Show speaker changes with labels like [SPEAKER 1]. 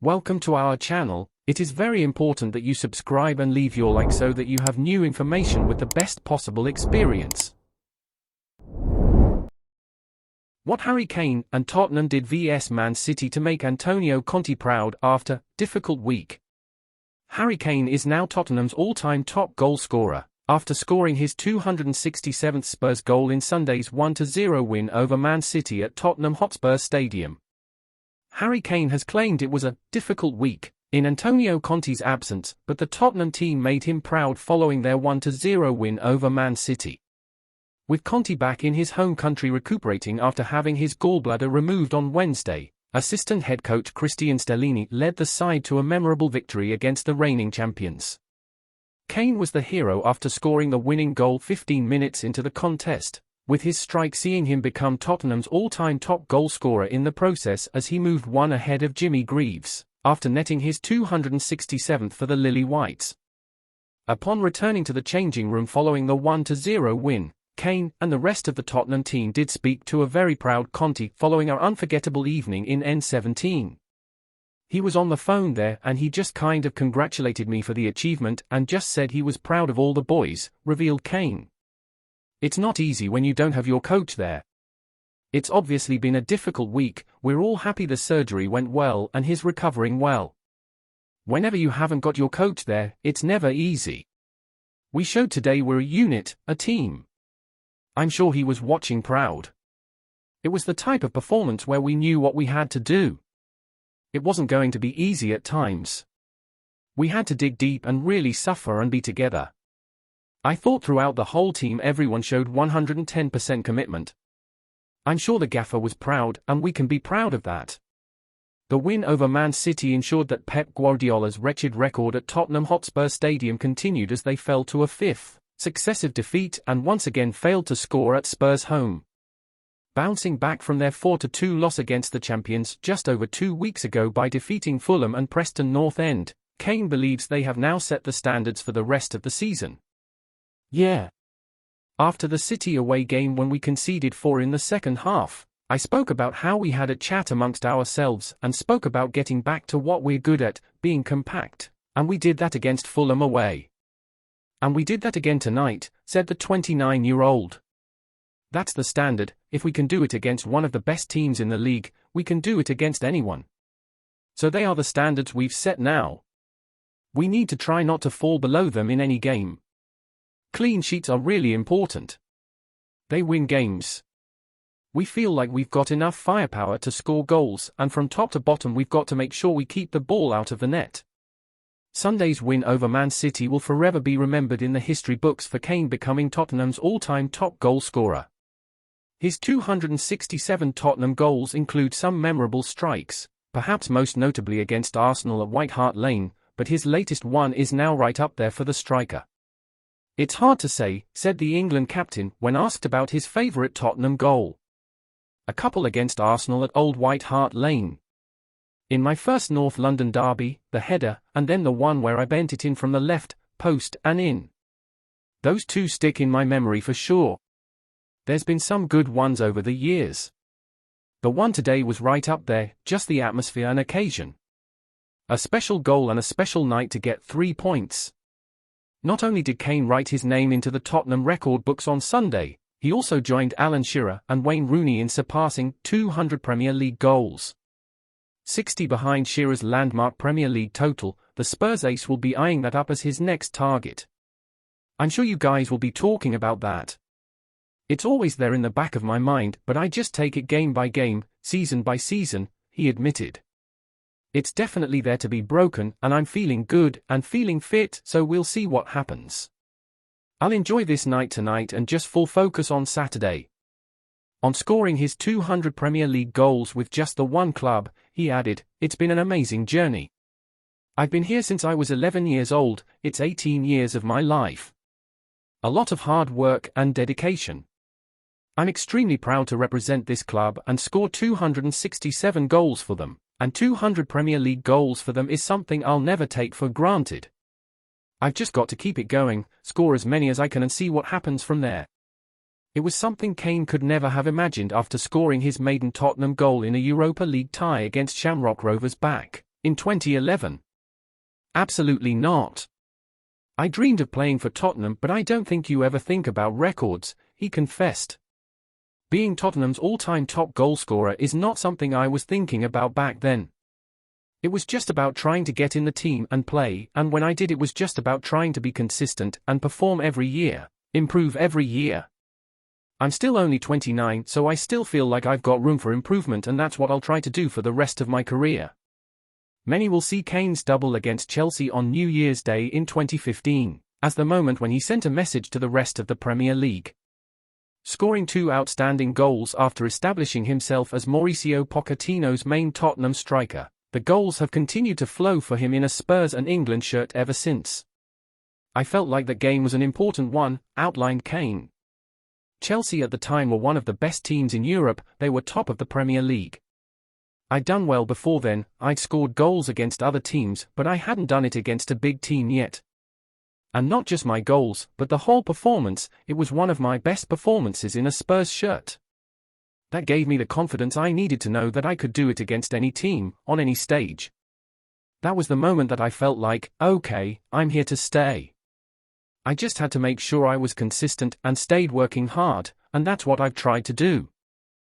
[SPEAKER 1] Welcome to our channel. It is very important that you subscribe and leave your like so that you have new information with the best possible experience. What Harry Kane and Tottenham did vs Man City to make Antonio Conte proud after difficult week. Harry Kane is now Tottenham's all-time top goal scorer, after scoring his 267th Spurs goal in Sunday's 1-0 win over Man City at Tottenham Hotspur Stadium. Harry Kane has claimed it was a difficult week in Antonio Conte's absence, but the Tottenham team made him proud following their 1-0 win over Man City. With Conte back in his home country recuperating after having his gallbladder removed on Wednesday, assistant head coach Cristian Stellini led the side to a memorable victory against the reigning champions. Kane was the hero after scoring the winning goal 15 minutes into the contest, with his strike seeing him become Tottenham's all-time top goal scorer in the process as he moved one ahead of Jimmy Greaves, after netting his 267th for the Lily Whites. Upon returning to the changing room following the 1-0 win, Kane and the rest of the Tottenham team did speak to a very proud Conte following our unforgettable evening in N17. He was on the phone there and he just kind of congratulated me for the achievement and just said he was proud of all the boys, revealed Kane. It's not easy when you don't have your coach there. It's obviously been a difficult week. We're all happy the surgery went well and he's recovering well. Whenever you haven't got your coach there, it's never easy. We showed today we're a unit, a team. I'm sure he was watching proud. It was the type of performance where we knew what we had to do. It wasn't going to be easy at times. We had to dig deep and really suffer and be together. I thought throughout the whole team everyone showed 110% commitment. I'm sure the gaffer was proud and we can be proud of that. The win over Man City ensured that Pep Guardiola's wretched record at Tottenham Hotspur Stadium continued as they fell to a fifth successive defeat and once again failed to score at Spurs home. Bouncing back from their 4-2 loss against the champions just over 2 weeks ago by defeating Fulham and Preston North End, Kane believes they have now set the standards for the rest of the season. Yeah. After the City away game when we conceded 4 in the second half, I spoke about how we had a chat amongst ourselves and spoke about getting back to what we're good at, being compact, and we did that against Fulham away. And we did that again tonight, said the 29-year-old. That's the standard. If we can do it against one of the best teams in the league, we can do it against anyone. So they are the standards we've set now. We need to try not to fall below them in any game. Clean sheets are really important. They win games. We feel like we've got enough firepower to score goals, and from top to bottom we've got to make sure we keep the ball out of the net. Sunday's win over Man City will forever be remembered in the history books for Kane becoming Tottenham's all-time top goal scorer. His 267 Tottenham goals include some memorable strikes, perhaps most notably against Arsenal at White Hart Lane, but his latest one is now right up there for the striker. It's hard to say, said the England captain when asked about his favourite Tottenham goal. A couple against Arsenal at Old White Hart Lane. In my first North London derby, the header, and then the one where I bent it in from the left post and in. Those two stick in my memory for sure. There's been some good ones over the years. The one today was right up there, just the atmosphere and occasion. A special goal and a special night to get 3 points. Not only did Kane write his name into the Tottenham record books on Sunday, he also joined Alan Shearer and Wayne Rooney in surpassing 200 Premier League goals. 60 behind Shearer's landmark Premier League total, the Spurs ace will be eyeing that up as his next target. I'm sure you guys will be talking about that. It's always there in the back of my mind, but I just take it game by game, season by season, he admitted. It's definitely there to be broken, and I'm feeling good and feeling fit, so we'll see what happens. I'll enjoy this night tonight and just full focus on Saturday. On scoring his 200 Premier League goals with just the one club, he added, "It's been an amazing journey. I've been here since I was 11 years old, it's 18 years of my life. A lot of hard work and dedication. I'm extremely proud to represent this club and score 267 goals for them. And 200 Premier League goals for them is something I'll never take for granted. I've just got to keep it going, score as many as I can and see what happens from there." It was something Kane could never have imagined after scoring his maiden Tottenham goal in a Europa League tie against Shamrock Rovers back In 2011? Absolutely not. I dreamed of playing for Tottenham, but I don't think you ever think about records, he confessed. Being Tottenham's all-time top goalscorer is not something I was thinking about back then. It was just about trying to get in the team and play, and when I did it was just about trying to be consistent and perform every year, improve every year. I'm still only 29, so I still feel like I've got room for improvement, and that's what I'll try to do for the rest of my career. Many will see Kane's double against Chelsea on New Year's Day in 2015 as the moment when he sent a message to the rest of the Premier League. Scoring 2 outstanding goals after establishing himself as Mauricio Pochettino's main Tottenham striker, the goals have continued to flow for him in a Spurs and England shirt ever since. I felt like that game was an important one, outlined Kane. Chelsea at the time were one of the best teams in Europe, they were top of the Premier League. I'd done well before then, I'd scored goals against other teams, but I hadn't done it against a big team yet. And not just my goals, but the whole performance, it was one of my best performances in a Spurs shirt. That gave me the confidence I needed to know that I could do it against any team, on any stage. That was the moment that I felt like, okay, I'm here to stay. I just had to make sure I was consistent and stayed working hard, and that's what I've tried to do.